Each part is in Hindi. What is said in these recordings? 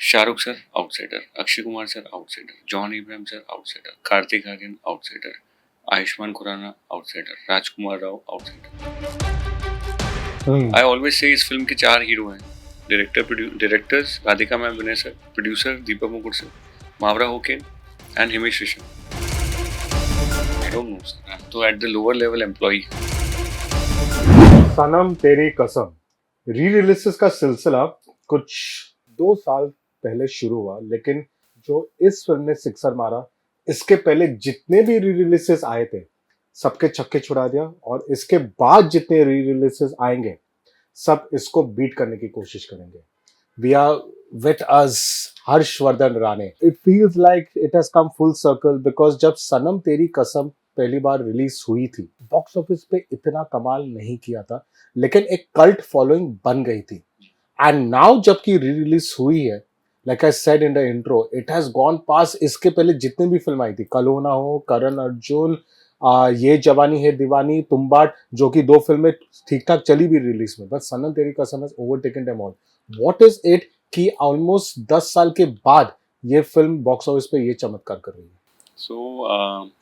Shahrukh sir outsider, Akshay Kumar sir outsider, John Abraham sir outsider, Kartik Aaryan outsider, Ayushmann Khurrana outsider, Rajkummar Rao outsider. I always से इस फिल्म के 4 हीरो हैं, directors Radhika ma'am Vinay sir, producer Deepak Mukut sir, Mawra Hocane and Himesh Resham. I don't know sir, I am तो at the lower level employee. Sanam Teri Kasam री रिलीजेस का सिलसिला कुछ 2 साल पहले शुरू हुआ, लेकिन जो इस फिल्म ने सिक्सर मारा, इसके पहले जितने भी री रिलीजेस आए थे सबके छक्के छुड़ा दिया, और इसके बाद जितने री रिलीजेस आएंगे सब इसको बीट करने की कोशिश करेंगे। We are with us Harshvardhan Rane. It feels like it has come full circle, because जब सनम तेरी कसम पहली बार रिलीज हुई थी, बॉक्स ऑफिस पे इतना कमाल नहीं किया था, लेकिन एक कल्ट फॉलोइंग बन गई थी। एंड नाउ जबकि री रिलीज हुई है, like I said in the intro, it has gone past. इसके पहले जितने भी फिल्म आई थी, कल हो ना हो, करण अर्जुन, ये जवानी है दीवानी, तुम्बाड़, जो कि 2 फिल्में ठीक ठाक चली भी रिलीज में, बट सनम तेरी कसम has overtaken them all. What is it कि ऑलमोस्ट 10 साल के बाद ये फिल्म बॉक्स ऑफिस पे ये चमत्कार कर रही है? सो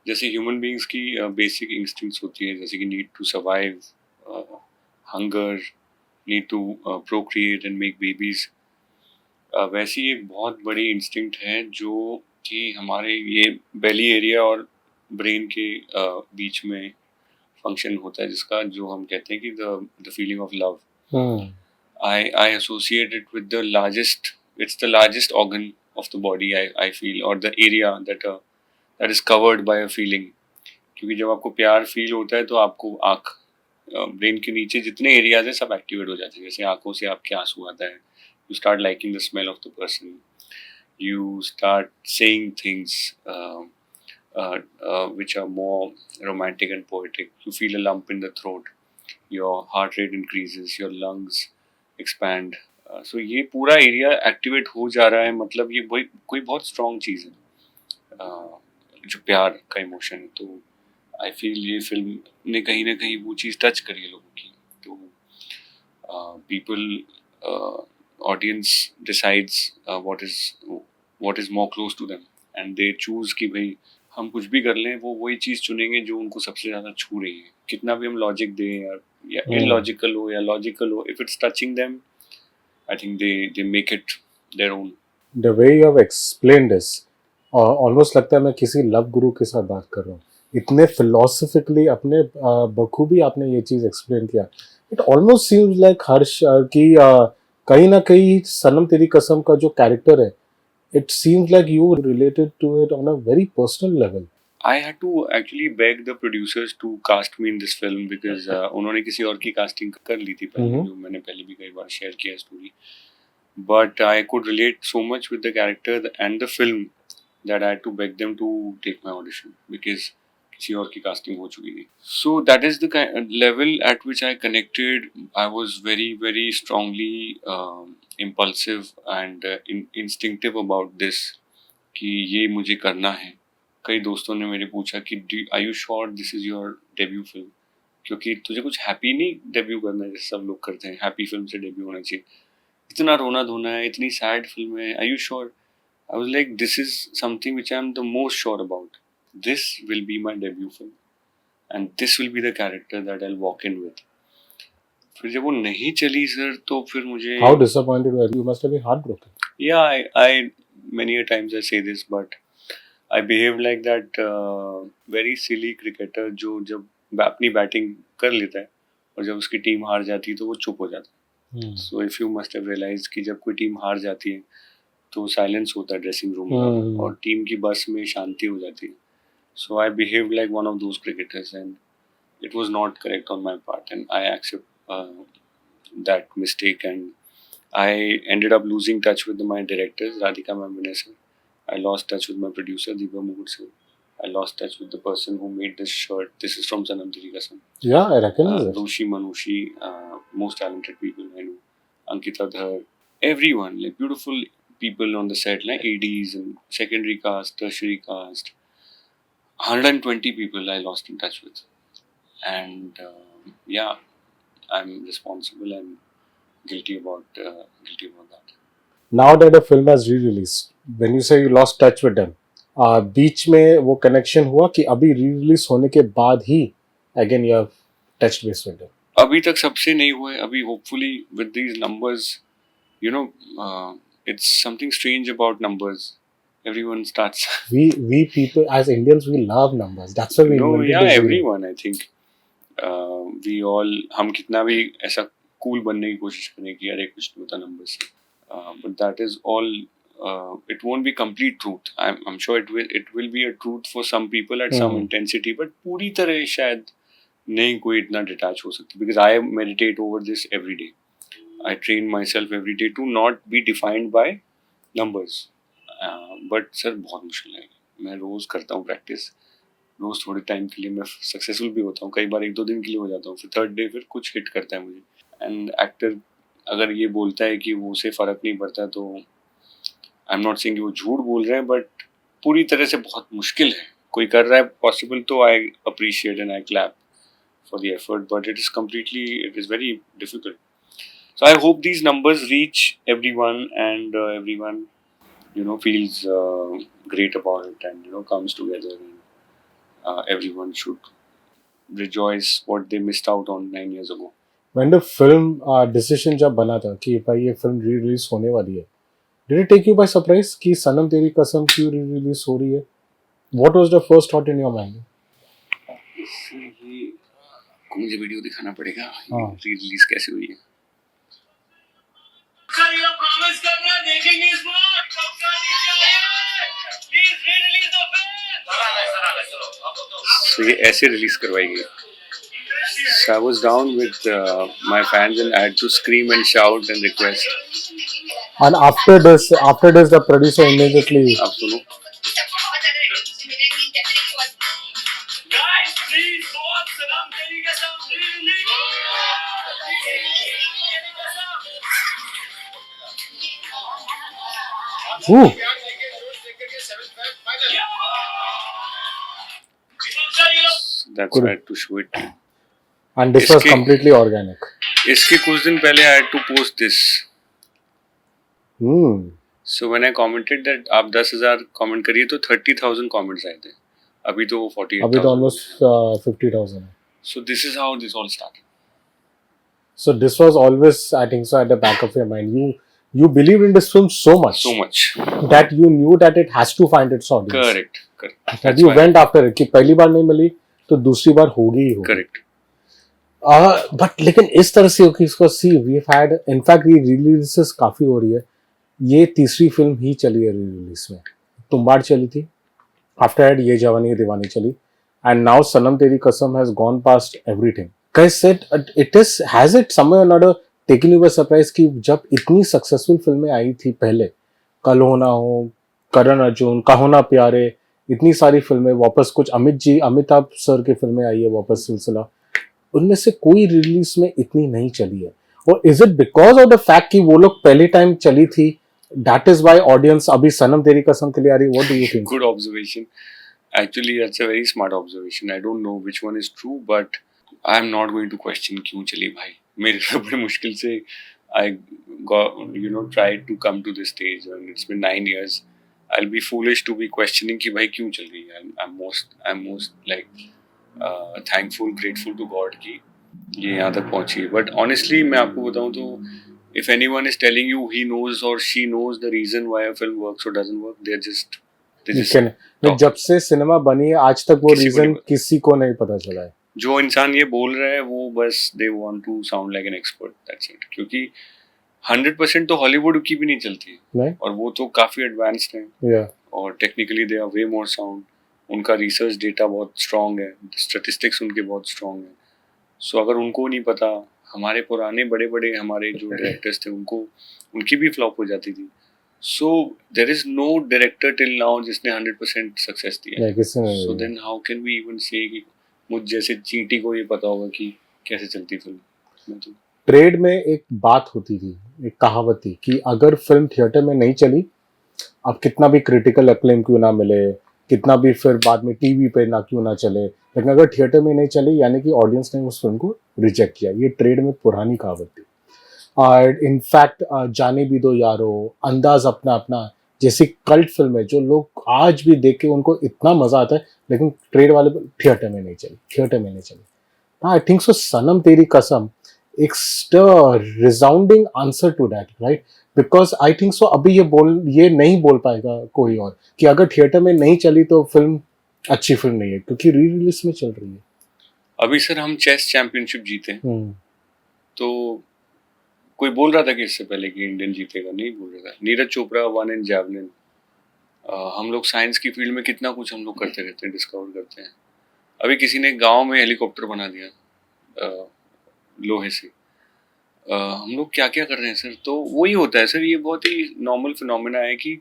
जैसे ह्यूमन बीइंग्स की बेसिक इंस्टिंक्ट्स होती है, जैसे कि need to survive, hunger, need to procreate and make babies, वैसी एक बहुत बड़ी इंस्टिंक्ट है जो कि हमारे ये बेली एरिया और ब्रेन के बीच में फंक्शन होता है, जिसका जो हम कहते हैं कि the feeling of love. I associate it with the largest. It's the largest organ of the body. I feel, or the area that is covered by a feeling. क्योंकि जब आपको प्यार फील होता है तो आपको आँख, ब्रेन के नीचे जितने एरियाज हैं सब एक्टिवेट हो जाते हैं। जैसे आँखों से आपके आंसू आता है, you start liking the smell of the person, you start saying things which are more romantic and poetic. You feel a lump in the throat, your heart rate increases, your lungs expand. So ये पूरा एरिया एक्टिवेट हो जा रहा है, मतलब ये कोई बहुत स्ट्रॉन्ग चीज़ है, जो प्यार का इमोशन है। तो आई फील ये फिल्म ने कहीं ना कहीं वो चीज़ टच करी है लोगों की। तो people, audience decides what is more close to them, and they choose कि भाई हम कुछ भी कर लें, वो वही चीज़ चुनेंगे जो उनको सबसे ज़्यादा छू रही है। कितना भी हम लॉजिक दें या इलॉजिकल हो या लॉजिकल हो, if it's touching them, I think they make it their own. The way you have explained this, almost लगता है मैं किसी लव गुरु के साथ बात कर रहा हूँ। इतने फिलोसफिकली अपने बखूबी आपने ये चीज एक्सप्लेन किया। इट ऑलमोस्ट सीम्स लाइक हर्ष कि कहीं ना कहीं सनम तेरी कसम का जो कैरेक्टर है, it seems like you related to it on a very personal level. I had to actually beg the producers to cast me in this film because उन्होंने किसी और की casting कर ली थी पहले, जो मैंने पहले भी कई बार शेयर किया story. But I could relate so much with the character and the film that I had to beg them to take my audition because किसी और की casting हो चुकी थी। So that is the level at which I connected. I was very strongly impulsive and instinctive about this कि ये मुझे करना है। कई दोस्तों ने मेरे पूछा कि are you sure this is your debut film, क्योंकि तुझे कुछ हैप्पी नहीं डेब्यू करना है जैसे सब लोग करते हैं, हैप्पी फिल्म से डेब्यू होना चाहिए, इतना रोना धोना है, इतनी सैड फिल्म है, are you sure? I was like this is something which I am the most sure about, this will be my debut film and this will be the character that I will walk in with. फिर जब वो नहीं चली सर, तो फिर मुझे how disappointed were you? Must have been heartbroken. या I many a times I say this, but I behaved like that very silly cricketer जो जब अपनी बैटिंग कर लेता है और जब उसकी टीम हार जाती है तो वो चुप हो जाता है। So if you must have realized कि जब कोई टीम हार जाती है तो साइलेंस होता है ड्रेसिंग रूम में और टीम की बस में शांति हो जाती है। So I behaved like one of those cricketers and it was not correct on my part and I accept that mistake and I ended up losing touch with my directors, Radhika Ma'am, Vinay sir. I lost touch with my producer, Deepak Mukut sir. I lost touch with the person who made this shirt. This is from Sanam Teri Kasam. Yeah, I recognize it. Rushi Manushi, most talented people I know. Ankita Dhar, everyone, like beautiful people on the set, like ADs and secondary cast, tertiary cast. 120 people I lost in touch with. And yeah, I'm responsible and guilty about that. now that a film has re-released, when you say you lost touch with them, बीच में वो कनेक्शन हुआ कि अभी री-रिलीज होने के बाद ही again you have touched base with them? अभी तक सबसे नहीं हुआ है. अभी hopefully with these numbers, you know, it's something strange about numbers. Everyone starts. We people as Indians, we love numbers. That's why we No, invented yeah, the zero. everyone. I think we all, हम कितना भी ऐसा cool बनने की कोशिश करें कि अरे कुछ नहीं होता numbers से, but that is all. It won't be complete truth. I'm sure it will be a truth for some people at some intensity, but पूरी तरह शायद नहीं कोई इतना detach हो सकती, because I meditate over this every day. I train myself every day to not be defined by numbers. But sir बहुत मुश्किल है. मैं रोज करता हूँ प्रैक्टिस, रोज थोड़े टाइम के लिए मैं सक्सेसफुल भी होता हूँ, कई बार 1-2 दिन के लिए हो जाता हूँ, फिर थर्ड डे फिर कुछ हिट करता है मुझे. एंड एक्टर अगर ये बोलता है कि वो उसे फर्क नहीं पड़ता, तो आई एम नॉट सेइंग वो झूठ बोल रहे हैं, बट पूरी तरह से बहुत मुश्किल है. कोई कर रहा है पॉसिबल तो I appreciate and I clap for the effort, but it is very difficult. So I hope these numbers reach everyone, and everyone, feels great about it, and comes together, and everyone should rejoice what they missed out on 9 years ago. When the film decision जब बना था कि भाई ये फिल्म री रिलीज होने वाली है, did it take you by surprise कि सनम तेरी कसम क्यों री रिलीज हो रही है? What was the first thought in your mind? ये मुझे वीडियो दिखाना पड़ेगा, हाँ. री रिलीज कैसे हुई है. So ये ऐसे रिलीज करवाई गई. So I was down with my fans, and I had to scream and shout and request. And after this, the producer immediately. आप सुनो. Ooh. That's why I had to show it. And this was completely organic. इसके कुछ दिन पहले I had to post this. So when I commented that आप 10,000 कमेंट करिए, तो 30,000 कमेंट्स आए थे. अभी तो 48,000. अभी तो almost 50,000. So this is how this all started. So this was always, I think so, at the back of your mind. You believed in this film so much that you knew that it has to find its audience. Correct. That you went after it कि पहली बार नहीं मिली तो दूसरी बार होगी ही होगी. Correct. But लेकिन इस तरह से कि इसको see, we've had, in fact ये releases काफी हो रही है. ये तीसरी फिल्म ही चली है री-रिलीज में. तुम्बाड़ चली थी, आफ्टर दैट ये जवानी दीवानी चली, and now सनम तेरी कसम has gone past everything. Guys said has it somewhere or another taken you by surprise कि जब इतनी सक्सेसफुल फिल्में आई थी पहले, कल हो ना हो, करण अर्जुन, कहो ना प्यारे, इतनी सारी फिल्में वापस, कुछ अमिताभ सर की फिल्में आई है वापस सिलसिला, उनमें से कोई रिलीज में इतनी नहीं चली है. और is it because of the fact कि वो लोग पहले टाइम चली थी, दैट इज व्हाई ऑडियंस अभी सनम तेरी कसम के लिए आ रही? What do you think? Good observation. Actually, that's a very smart observation. I don't know which one is true, but I'm not going to question क्यों चली भाई. मेरे लिए बड़े मुश्किल से I got, tried to come to this stage, and it's been 9 years. I'll be foolish to be questioning कि भाई क्यों चल रही है. I'm most like thankful, grateful to God कि ये यहाँ तक पहुँची. But honestly, मैं आपको बताऊँ तो, if anyone is telling you he knows or she knows the reason why a film works or doesn't work, they just जब से सिनेमा बनी है आज तक वो रीजन किसी को नहीं पता चला है. जो इंसान ये बोल रहा है वो बस they want to sound like an expert, that's it. क्योंकि 100% तो हॉलीवुड की भी नहीं चलती है, और वो तो काफी एडवांस्ड है, और technically they are way more sound. उनका रिसर्च डेटा बहुत स्ट्रांग है, स्टैटिस्टिक्स उनके बहुत स्ट्रांग है. सो अगर उनको नहीं पता, हमारे पुराने बड़े हमारे जो डायरेक्टर्स थे उनकी भी फ्लॉप हो जाती थी. So there is no director till now जिसने 100% सक्सेस दिया है. So then how can we even say कि मुझ जैसे चींटी को ये पता होगा कि कैसे चलती फिल्म. ट्रेड में एक बात होती थी, एक कहावत थी कि अगर फिल्म थिएटर में नहीं चली, अब कितना भी क्रिटिकल एक्लेम क्यों ना मिले, कितना भी फिर बाद में टीवी पे ना क्यों ना चले, लेकिन अगर थिएटर में नहीं चली यानी कि ऑडियंस ने उस फिल्म को रिजेक्ट किया. ये ट्रेड में पुरानी कहावत थी. और इनफैक्ट जाने भी दो यारो, अंदाज अपना अपना जैसी कल्ट फिल्म है जो लोग आज भी देख के उनको इतना मजा आता है, लेकिन ट्रेड वाले थिएटर में नहीं चली, थिएटर में नहीं चली. आई थिंक सो सनम तेरी कसम it's the resounding answer to that, right? Because I think so अभी ये नहीं बोल पाएगा कोई और कि अगर थिएटर में नहीं चली तो फिल्म अच्छी फिल्म नहीं है, क्योंकि री रिलीज में चल रही है. अभी सर हम चेस चैंपियनशिप जीते, तो कोई बोल रहा था कि इससे पहले कि इंडियन जीतेगा? नहीं बोल रहा था. Neeraj Chopra one in javelin. हम लोग साइंस की फील्ड में कितना कुछ हम लोग करते रहते हैं, डिस्कवर करते हैं. अभी किसी ने गांव में हेलीकॉप्टर बना दिया लोहे से. हम लोग क्या क्या कर रहे हैं सर. तो वही होता है सर, ये बहुत ही नॉर्मल फिनोमेना है कि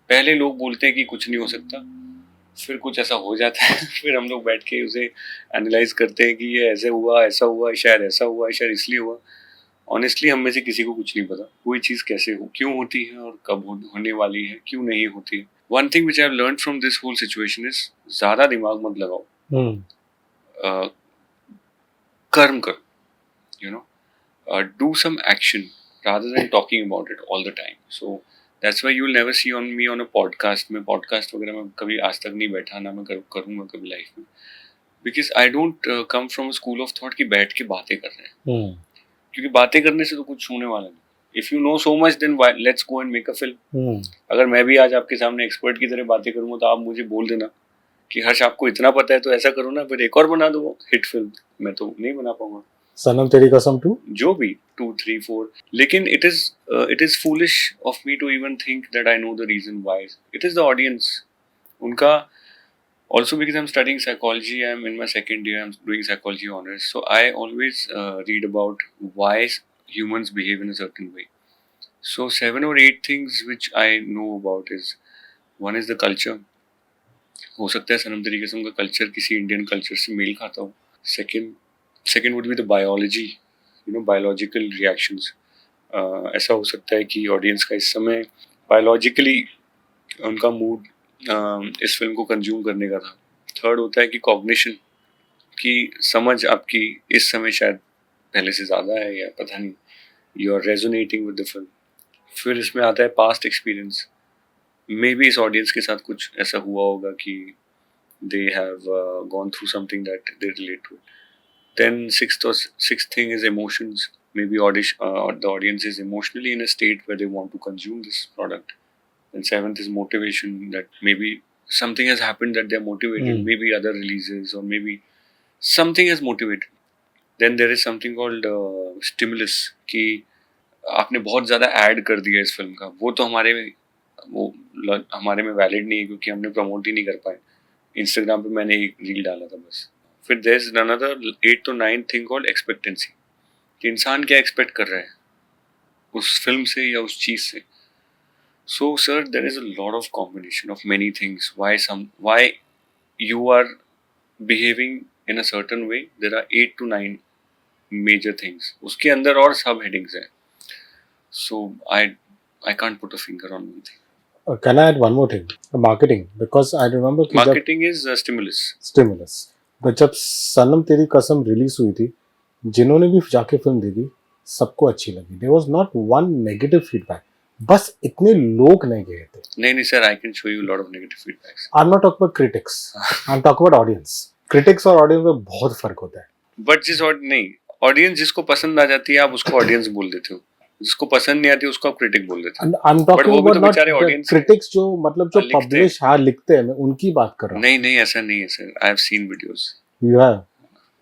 पहले लोग बोलते हैं कि कुछ नहीं हो सकता, फिर कुछ ऐसा हो जाता है फिर हम लोग बैठ के उसे एनालाइज करते हैं कि ये ऐसे हुआ, ऐसा हुआ, शायद ऐसा हुआ, शायद इसलिए हुआ. ऑनेस्टली हम में से किसी को कुछ नहीं पता कोई चीज़ कैसे हो, क्यों होती है और कब होने वाली है, क्यों नहीं होती है. One thing which I have learned from this whole situation is ज़्यादा दिमाग मत लगाओ, कर्म करो, you know. Do some action rather than talking about it all the time. So that's why you will never see on me on a podcast. मैं podcast वगैरह में कभी आज तक नहीं बैठा, ना मैं करूँगा कभी लाइफ में, because I don't come from a school of thought कि बैठ के बातें कर रहे हैं, क्योंकि बातें करने से तो कुछ होने वाला नहीं. If you know so much then why let's go and make a film. अगर मैं भी आज आपके सामने एक्सपर्ट की तरह बातें करूँगा तो आप मुझे बोल देना कि हर्ष आपको इतना पता है तो ऐसा करो ना, फिर एक और बना दो हिट फिल्म. मैं तो नहीं बना पाऊंगा. सनम तेरी कसम 2 जो भी 2, 3, 4. लेकिन it is foolish of me to even think that I know the reason why. It is the audience. उनका also because I'm studying psychology, I'm in my second year, I'm doing psychology honors. So I always read about why humans behave in a certain way. So 7 or 8 things which I know about is, one is the culture. हो सकता है सनम तेरी कसम का कल्चर किसी इंडियन कल्चर से मेल खाता हो. Second would be the biology, biological reactions. ऐसा हो सकता है कि ऑडियंस का इस समय बायोलॉजिकली उनका मूड इस फिल्म को कंज्यूम करने का था. थर्ड होता है कि कॉग्निशन, की समझ आपकी इस समय शायद पहले से ज़्यादा है या पता नहीं, you are resonating with the film. फिर इसमें आता है पास्ट एक्सपीरियंस. मे बी इस ऑडियंस के साथ कुछ ऐसा हुआ होगा कि they have gone through something that they relate to. Then sixth thing is emotions. Maybe the audience is emotionally in a state where they want to consume this product. And seventh is motivation, that maybe something has happened that they're motivated. Maybe other releases or maybe something has motivated. Then there is something called stimulus, कि आपने बहुत ज़्यादा ऐड कर दिया इस फिल्म का. वो तो हमारे में वैलिड नहीं है क्योंकि हमने प्रमोट ही नहीं कर पाए. इंस्टाग्राम पे मैंने एक रील डाला था बस. फिर there is another 8 to 9 thing called expectancy, कि इंसान क्या एक्सपेक्ट कर रहा है उस फिल्म से या उस चीज़ से. So sir there is a lot of combination of many things why you are behaving in a certain way. There are 8 to 9 major things. उसके अंदर और सब हेडिंग्स हैं. So I can't put a finger on one thing. Can I add one more thing? Marketing, because I remember कि मार्केटिंग इज stimulus. But जब सनम तेरी कसम रिलीज हुई थी, जिन्होंने भी जाके फिल्म देखी सबको अच्छी लगी. There was not one negative feedback. बस इतने लोग नहीं गए थे. नहीं sir, I can show you lot of negative feedbacks. I'm not talking about critics. I'm talking about audience. Critics और audience में बहुत फर्क होता है. बट नहीं, ऑडियंस जिसको पसंद आ जाती है आप उसको ऑडियंस बोल देते हो, जिसको पसंद नहीं आती उसको आप क्रिटिक बोल देते हो. I'm talking about not critics जो मतलब जो पब्लिश लिखते हैं, मैं उनकी बात कर रहा हूँ. नहीं ऐसा नहीं है sir. I have seen videos. You have?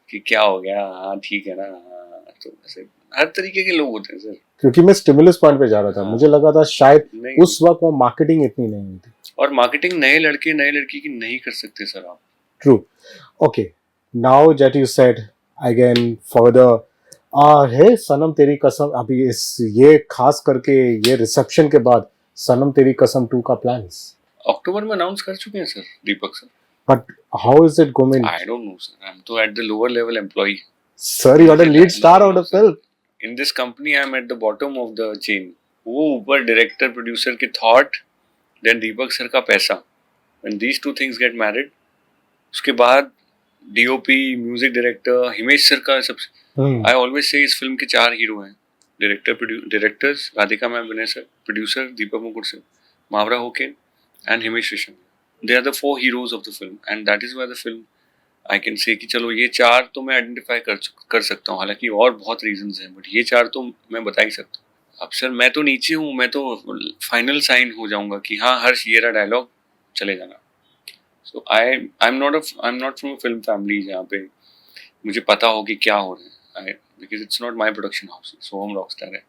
कि क्या हो गया, हाँ ठीक है ना, तो ऐसे हर तरीके के लोग होते हैं सर. क्योंकि मैं स्टिमुलस पॉइंट पे जा रहा था. मुझे लगा था शायद उस वक्त वो मार्केटिंग इतनी नहीं हुई थी. और मार्केटिंग नए लड़के नए लड़की की नहीं कर सकते सर आप. True. Okay, now that you said again further, है सनम तेरी कसम अभी ये खास करके ये रिसेप्शन के बाद सनम तेरी कसम 2 का प्लान्स अक्टूबर में अनाउंस कर चुके हैं sir Deepak sir. But how is it going? I don't know sir. I'm to at the lower level employee. Sir, you are the lead star of the film. In this company I'm at the bottom of the chain. वो ऊपर डायरेक्टर प्रोड्यूसर की थॉट, देन दीपक सर का पैसा. When these two things get married, उसके बाद DOP, music director, Himesh sir का सबसे. I always say इस फिल्म के 4 हीरो हैं. directors Radhika Ma'am, Vinay sir, producer Deepak Mukur sir, Mavra Hoken, and Himesh Risham. They are the 4 heroes of the film, and that is why the film I can say कि चलो ये 4 तो मैं आइडेंटिफाई कर सकता हूँ, हालांकि और बहुत रीजंस हैं, बट ये 4 तो मैं बता ही सकता हूँ। अब सर मैं तो नीचे हूँ, मैं तो फाइनल साइन हो जाऊंगा कि हाँ हर्ष ये रहा डायलॉग, चले जाना। So I am not from film family जहाँ पे मुझे पता हो कि क्या हो रहा है, because it's not my production house, so हम रॉकस्टार है,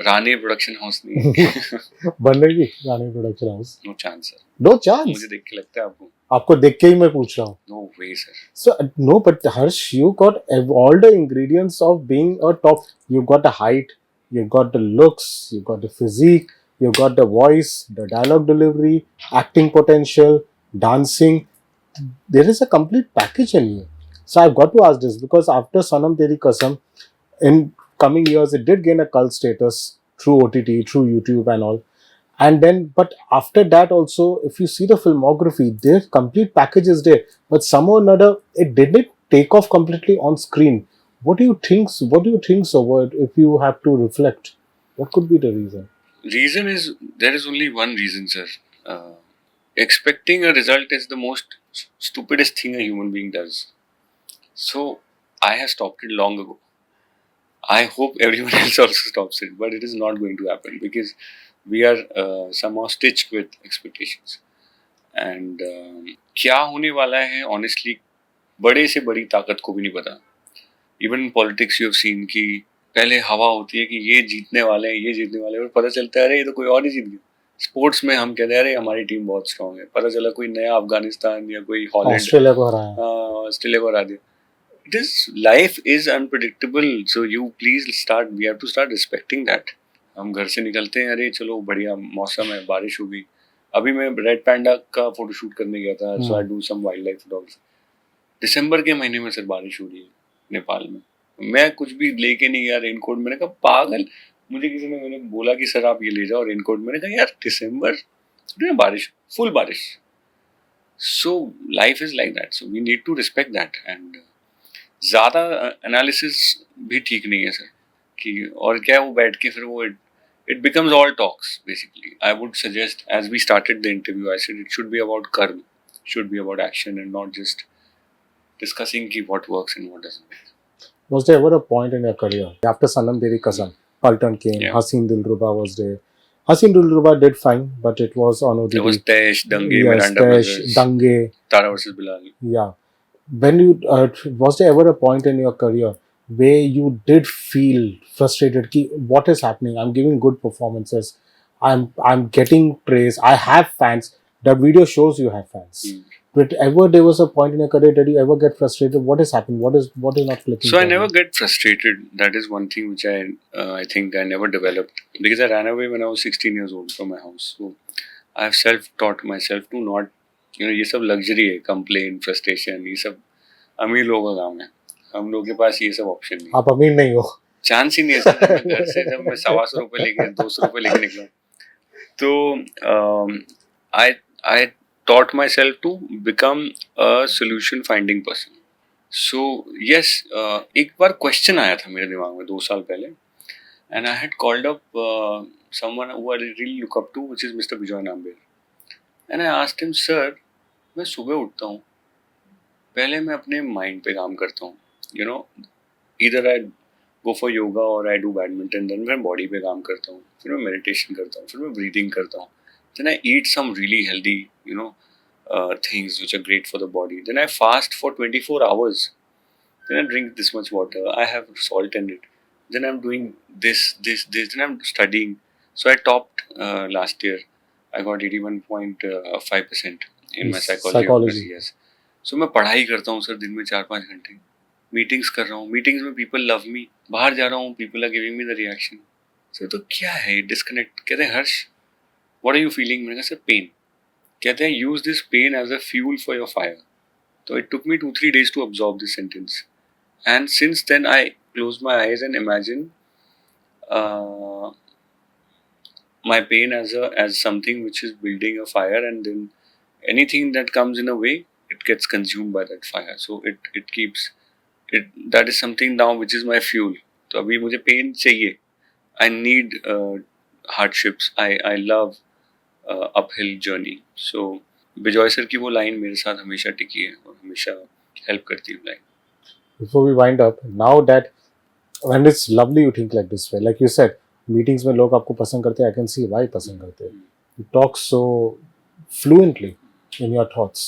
रानी प्रोडक्शन हाउस नहीं है। बनेगी Rani production house? No chance sir, no chance. मुझे देख के लगता है आपको? आपको देख के ही मैं पूछ रहा हूँ। No way sir. So no, but Harsh, you got all the ingredients of being a top. You got the height, you got the looks, you got the physique, you got the voice, the dialogue delivery, acting potential, dancing. There is a complete package in you. So I've got to ask this because after Sanam Teri Kasam, in coming years, it did gain a cult status through OTT, through YouTube, and all. And then, but after that also, if you see the filmography, their complete package is there, but somehow or another it didn't take off completely on screen. What do you think so? What, if you have to reflect, what could be the reason? Reason is, there is only one reason sir. uh, Expecting a result is the most stupidest thing a human being does. So I have stopped it long ago. I hope everyone else also stops it, but it is not going to happen because we are somehow stitched with expectations. And क्या होने वाला है honestly बड़े से बड़ी ताकत को भी नहीं पता. Even in politics you have seen कि पहले हवा होती है कि ये जीतने वाले हैं, ये जीतने वाले हैं, और पता चलता है अरे ये तो कोई और ही जीत गया. स्पोर्ट्स में हम कहते हैं अरे हमारी टीम बहुत स्ट्रांग है, पता चला कोई नया अफगानिस्तान या कोई हॉलैंड ऑस्ट्रेलिया को हराया. ऑस्ट्रेलिया को हरा दिया. This life is unpredictable, so you please start. We have to start respecting that. हम घर से निकलते हैं, अरे चलो बढ़िया मौसम है, बारिश होगी. अभी मैं रेड पैंडा का फोटोशूट करने गया था, so I do some wildlife photography. दिसंबर के महीने में सर बारिश हो रही है नेपाल में. मैं कुछ भी लेके नहीं गया, रेनकोट. मैंने कहा पागल, मुझे किसी ने मैंने बोला कि सर आप ये ले जाओ रेनकोट. मैंने कहा यार दिसंबर बारिश, फुल बारिश. So life is like that, so we need to respect that. And ज़्यादा एनालिसिस भी ठीक नहीं है सर कि और क्या वो बैठ के फिर वो it becomes all talks basically. I would suggest, as we started the interview, I said it should be about karma, should be about action, and not just discussing ki what works and what doesn't. Was there ever a point in your career after Sanam Teri Kasam, Paltan came, Yeah. Haseen Dilruba was there. Haseen Dilruba did fine, but it was on OTT. There was Tesh, Dange, Yes, Miranda Tesh, Brothers, Dange. Tara versus Bilal. Yeah. When you was there ever a point in your career where you did feel frustrated ki what is happening? I'm giving good performances, I'm getting praise, I have fans. The video shows you have fans. But ever there was a point in your career that you ever get frustrated? What is happening? What is not clicking? So I never get frustrated. That is one thing which I think I never developed, because I ran away when I was 16 years old from my house. So I've self-taught myself to not, ये सब luxury है, complain, frustration, ये सब अमीर लोगों का काम है. हम लोगों के पास ये सब ऑप्शन नहीं. आप अमीर नहीं हो. चांस ही नहीं है सर. मैं घर से जब मैं 125 रुपए लेके 200 रुपए लेके निकला, तो I taught myself to become a solution finding person. So yes, एक बार क्वेश्चन आया था मेरे दिमाग में 2 साल पहले, and I had called up someone who I really look up to, which is Mr. Bijoy Nambiar, and I asked him, sir, मैं सुबह उठता हूँ, पहले मैं अपने माइंड पे काम करता हूँ, either I go for yoga or I do badminton, then मैं बॉडी पे काम करता हूँ, फिर मैं मेडिटेशन करता हूँ, फिर मैं ब्रीदिंग करता हूँ, then I eat some really healthy, things which are great for the body, then I fast for 24 hours, then I drink this much water, I have salt in it, then I'm doing this, then I'm studying. So I topped last year. I got 81.5% in my psychology. Yes. So मैं पढ़ाई करता हूँ सर दिन में 4-5 घंटे, मीटिंग्स कर रहा हूँ, मीटिंग्स में पीपल लव मी, बाहर जा रहा हूँ, people are giving me the reaction. Sir तो क्या है डिस्कनेक्ट? कहते हैं Harsh what are you feeling? मैंने कहा सर पेन. कहते हैं use this pain as a fuel for your fire. तो it took me 2-3 days to absorb this sentence, and since then I close my eyes and imagine my pain as something which is building a fire, and then anything that comes in a way, it gets consumed by that fire. So it keeps it, that is something now which is my fuel. तो अभी मुझे पेन चाहिए, I need hardships. I love uphill journey. So Bijoy sir की वो लाइन मेरे साथ हमेशा टिकी है और हमेशा हेल्प करती है line. Before we wind up, now that and it's lovely you think like this way, like you said, meetings में लोग आपको पसंद करते हैं, I can see why पसंद करते हैं. You talk so fluently in your thoughts.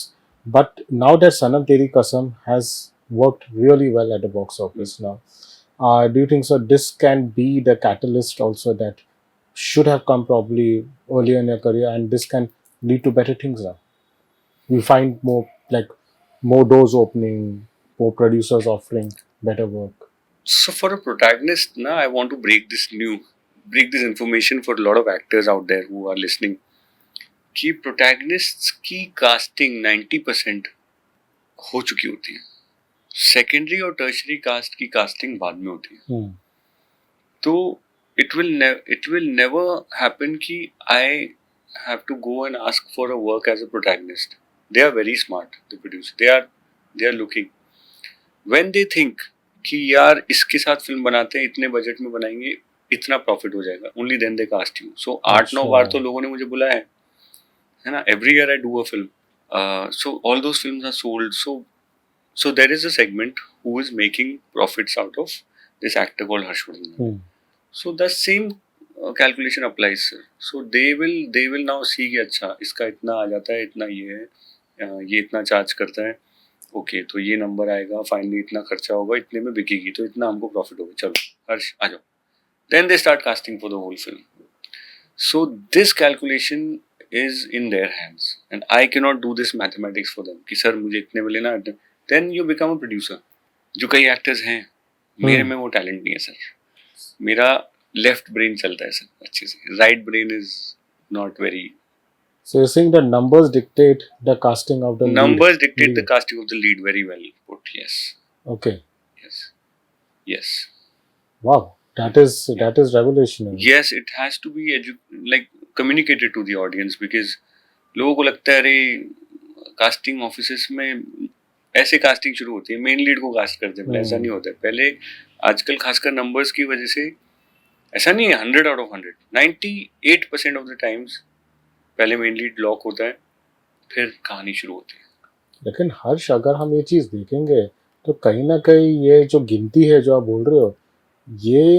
But now that Sanam Teri Kasam has worked really well at the box office now, do you think so this can be the catalyst also that should have come probably earlier in your career, and this can lead to better things now? You find more like more doors opening, more producers offering better work. So for a protagonist, na, I want to break this information for a lot of actors out there who are listening. कि protagonists की casting 90% हो चुकी होती है. सेकेंडरी और टर्शरी कास्ट की कास्टिंग बाद में होती है. तो it will never happen कि I have to go and ask for a work as a protagonist. They are very smart, the producer. They are looking. When they think कि यार इसके साथ फिल्म बनाते हैं, इतने बजट में बनाएंगे, इतना प्रॉफिट हो जाएगा, only then they cast you. So 8-9 बार तो लोगों ने मुझे बुलाया है ना. Every year I do a film. So all those films are sold. So there is a segment who is making profits out of this actor called Harshvardhan. So the same calculation applies, sir. So they will now see कि अच्छा इसका इतना आ जाता है, इतना ये है, ये इतना चार्ज करता है, ओके तो ये नंबर आएगा, फाइनली इतना खर्चा होगा, इतने में बिकेगी, तो इतना हमको प्रॉफिट होगा, चलो हर्ष आ जाओ. Then they start casting for the whole film. So this calculation is in their hands, and I cannot do this mathematics for them कि सर मुझे इतने में लेना. Then you become a producer. जो कई एक्टर्स हैं, मेरे में वो टैलेंट नहीं है सर. मेरा लेफ्ट ब्रेन चलता है सर अच्छे से. Right brain is not very. So you're saying the numbers dictate the casting of the numbers lead. dictate the casting of the lead. Very well put. Yes. Okay. Yes. Wow, that is revolutionary. Yes, it has to be like communicated to the audience because लोगों को लगता है अरे कास्टिंग ऑफिसेस में ऐसे कास्टिंग शुरू होती है, मेन लीड को कास्ट करते हैं. ऐसा नहीं होता है पहले. आजकल खासकर नंबर्स की वजह से ऐसा नहीं है. 100 out of 100, 98% of the times पहले मेन लीड लॉक होता है, फिर कहानी शुरू होती है. लेकिन हर्ष, अगर हम ये चीज़ देखेंगे तो कहीं ना कहीं ये जो गिनती है जो आप बोल रहे हो, ये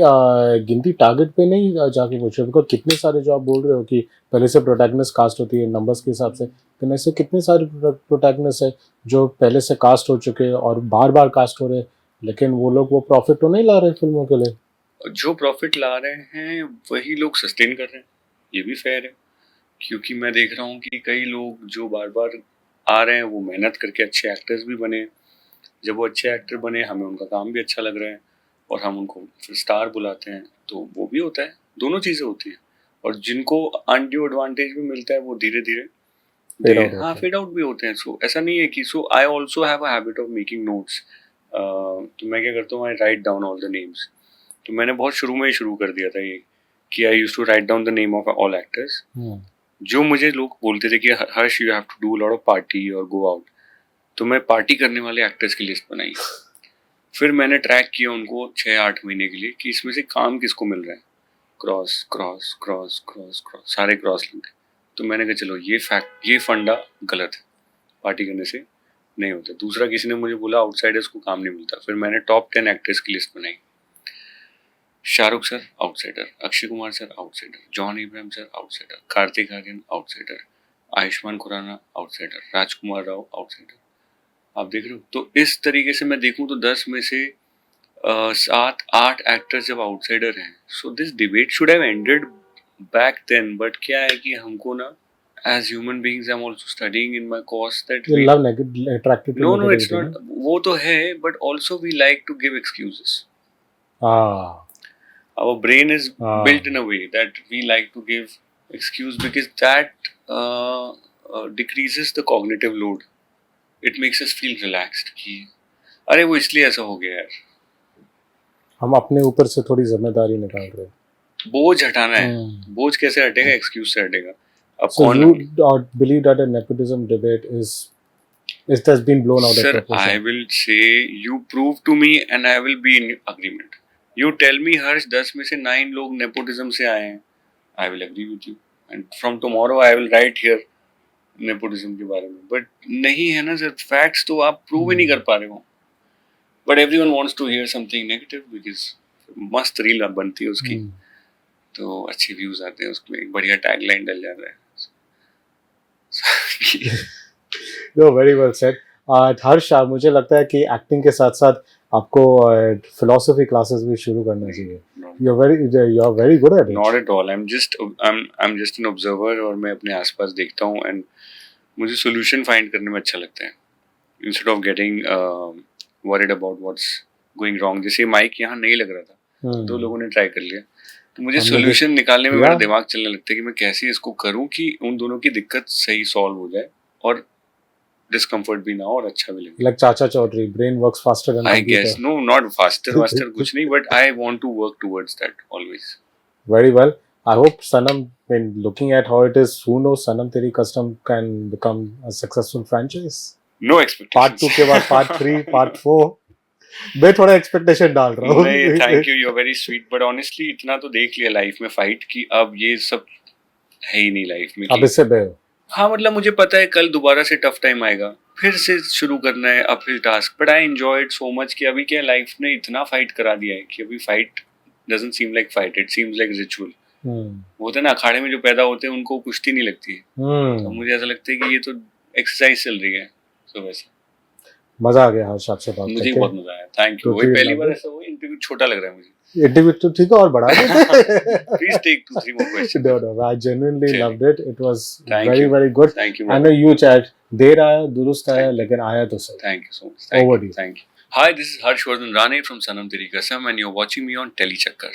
गिनती टारगेट पे नहीं जाके पूछ रहे. बिकॉज कितने सारे जो आप बोल रहे हो कि पहले से प्रोटैगनिस्ट कास्ट होती है नंबर्स के हिसाब से, लेकिन ऐसे कितने सारे प्रोटैगनिस्ट है जो पहले से कास्ट हो चुके हैं और बार बार कास्ट हो रहे हैं, लेकिन वो लोग वो प्रॉफिट तो नहीं ला रहे फिल्मों के लिए. जो प्रॉफिट ला रहे हैं वही लोग सस्टेन कर रहे हैं, ये भी फेयर है. क्योंकि मैं देख रहा हूँ कि कई लोग जो बार बार आ रहे हैं वो मेहनत करके अच्छे एक्टर्स भी बने. जब वो अच्छे एक्टर बने, हमें उनका काम भी अच्छा लग रहा है और हम उनको फिर स्टार बुलाते हैं, तो वो भी होता है. दोनों चीज़ें होती हैं. और जिनको अनड्यू एडवांटेज भी मिलता है वो धीरे धीरे फेड आउट भी होते हैं. सो ऐसा नहीं है कि so I also have a habit of making notes. तो मैं क्या करता हूँ, I write down all the names. तो मैंने बहुत शुरू में ही शुरू कर दिया था ये कि I used to write down the name of all actors. जो मुझे लोग बोलते थे कि Harsh you have to do a lot of party और गो आउट, तो मैं पार्टी करने वाले एक्टर्स की लिस्ट बनाई. फिर मैंने ट्रैक किया उनको 6-8 महीने के लिए कि इसमें से काम किसको मिल रहा है. Cross cross cross cross cross, सारे क्रॉस लिंक. तो मैंने कहा चलो ये फंडा गलत है, पार्टी करने से नहीं होता. दूसरा किसी ने मुझे बोला आउटसाइडर्स को काम नहीं मिलता. फिर मैंने टॉप 10 एक्टर्स की लिस्ट बनाई. Shahrukh sir outsider, Akshay Kumar sir outsider, John Abraham sir outsider, Kartik Aaryan outsider, Ayushmann Khurrana outsider, Rajkummar Rao outsider. आप देख रहे हो. तो इस तरीके से मैं देखूं तो 10 में से 7-8 एक्टर्स जब आउटसाइडर हैं. So this debate should have ended back then. But क्या है कि हमको ना as human beings I'm also studying in my course that you love attracted to no it's not. वो तो है, but also we like to give excuses. Our brain is built in a way that we like to give excuse because that decreases the cognitive load. It makes us feel relaxed कि अरे वो इसलिए ऐसा हो गया यार. हम अपने ऊपर से थोड़ी जिम्मेदारी निकाल रहे हैं. बोझ हटाना है. बोझ कैसे हटेगा? एक्सक्यूज से हटेगा. So you believe that a nepotism debate it has been blown out of proportion? Sir, I will say you prove to me and I will be in agreement. You tell me हर्ष 10 में से 9 लोग nepotism से आए हैं, I will agree with you and from tomorrow I will write here nepotism के बारे में, but नहीं है ना सर, facts तो आप prove ही नहीं कर पा रहे हो, but everyone wants to hear something negative because मस्त रील बनती है उसकी, तो अच्छे व्यूज आते हैं उसमें, एक बढ़िया टैगलाइन डल जाता है. No, very well said. हर्ष, मुझे लगता है कि एक्टिंग के साथ साथ आपको फिलोसफी क्लासेस भी शुरू करना चाहिए. You are very good at it. Not at all. I'm just an observer और मैं अपने आसपास देखता हूँ and मुझे solution find करने में अच्छा लगता है. Instead of getting worried about what's going wrong. जैसे माइक यहाँ नहीं लग रहा था, 2 लोगों ने ट्राई कर लिया, तो मुझे सोल्यूशन निकालने में मेरा दिमाग चलने लगता है कि मैं कैसे इसको करूं कि उन दोनों की दिक्कत सही सॉल्व हो जाए और डिस्कम्फर्ट भी ना हो और अच्छा भी लगे. Like Chacha Chaudhary, brain works faster than I computer. guess no, not faster कुछ नहीं, but I want to work towards that always. Very well. I hope Sanam, when looking at how it is, who knows, Sanam Teri Custom can become a successful franchise. No expectations. Part 2 के बाद Part 3, Part 4. मैं थोड़ा expectation डाल रहा हूँ. नहीं, thank you, you're very sweet, but honestly इतना तो देख लिया लाइफ में फाइट कि अब ये सब है ही नहीं लाइफ में. अब इससे बे. हाँ, मतलब मुझे पता है कल दोबारा से टफ टाइम आएगा, फिर से शुरू करना है uphill task, but I enjoy it so much कि अभी क्या लाइफ ने इतना फाइट करा दिया है कि अभी fight doesn't seem like fight, it seems like ritual. होता है ना, अखाड़े में जो पैदा होते हैं उनको कुश्ती नहीं लगती है, तो मुझे ऐसा लगता है कि ये तो एक्सरसाइज चल रही है. तो वैसे मजा आ गया हर्ष आपसे बात करके. मुझे बहुत मजा आया, थैंक यू. वही पहली बार ऐसा हुआ, इंटरव्यू छोटा लग रहा है मुझे. इंटरव्यू तो ठीक है और बढ़ा दे. Please take 2-3 more questions. No, I genuinely loved it. It was Thank very you. very good. Thank you. I know you chat देर आया दुरुस्त आया लेकिन आया तो सही. Thank you so much. Thank Over you. to you. Thank you. Hi, this is Harshvardhan Rane from Sanam Teri Kasam and you're watching me on Telechakkar.